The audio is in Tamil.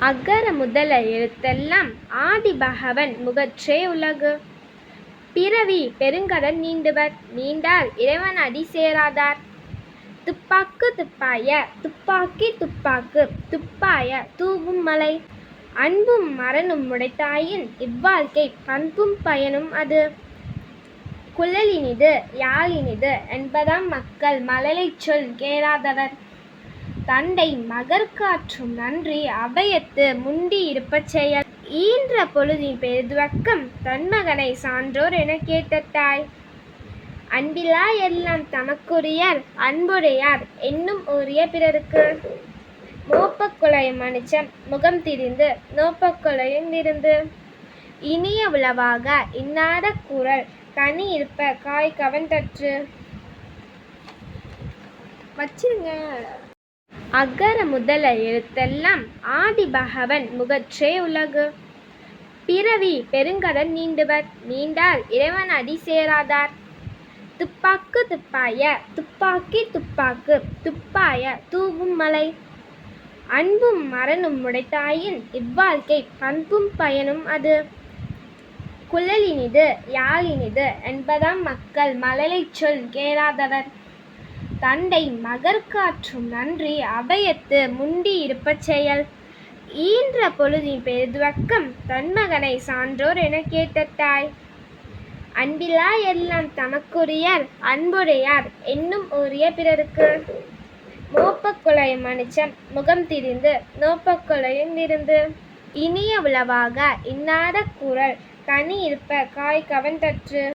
அகர முதல எழுத்தெல்லாம் ஆதிபகவன் முகற்றே உலகு. பிறவி பெருங்கடல் நீந்துவர் நீண்டால் இறைவன் அடி சேராதார். துப்பாக்கு துப்பாய துப்பாக்கி துப்பாக்கு துப்பாய தூவும் மலை. அன்பும் மரணும் உடைத்தாயின் இவ்வாழ்க்கை பண்பும் பயனும் அது. குழலினிது யாழினிது என்பதாம் மக்கள் மழலைச் சொல் கேளாதவர். தண்டை மகற்காற்றும் நன்றி அவையத்து முண்டி இருப்பச் செயல். ஈன்ற பொழுதின் பெருதுவக்கம் தன்மகனை சான்றோர் எனக் கேட்ட தாய். அன்பிலா எல்லாம் தமக்குரியர் அன்புடையார் என்னும் உரிய பிறருக்கு. மோப்பக் குழையும் மனுச்சம் முகம் திரிந்து நோப்பக் குழையும் இருந்து. இனிய உளவாக இன்னாத குறள் கனி இருப்ப காய் கவர்ந்தற்று. வச்சிருங்க. அகர முதல எழுத்தெல்லாம் ஆதிபகவன் முகற்றே உலகு. பிறவி பெருங்கடல் நீந்துவர் நீண்டால் இறைவன் அடி சேராதார். துப்பாக்கு துப்பாய துப்பாக்கி துப்பாக்கு துப்பாய தூவும் மலை. அன்பும் மரணும் உடைத்தாயின் இவ்வாழ்க்கை பண்பும் பயனும் அது. குழலினிது யாழினிது என்பதாம் மக்கள் மழலைச் சொல் கேளாதவர். தண்டை மகற்காற்றும் நன்றி அவையத்து முண்டி இருப்பச் செயல். ஈன்ற பொழுதின் பெருதுவக்கம் தன்மகனை சான்றோர் எனக் கேட்ட தாய். அன்பிலா எல்லாம் தமக்குரியர் அன்புடையார் என்னும் உரிய பிறருக்கு. மோப்பக் குழையும் மனுச்சம் முகம் திரிந்து நோப்பக் குழையும் இருந்து. இனிய உளவாக இன்னாத குறள் கனி இருப்ப காய் கவர்ந்தற்று.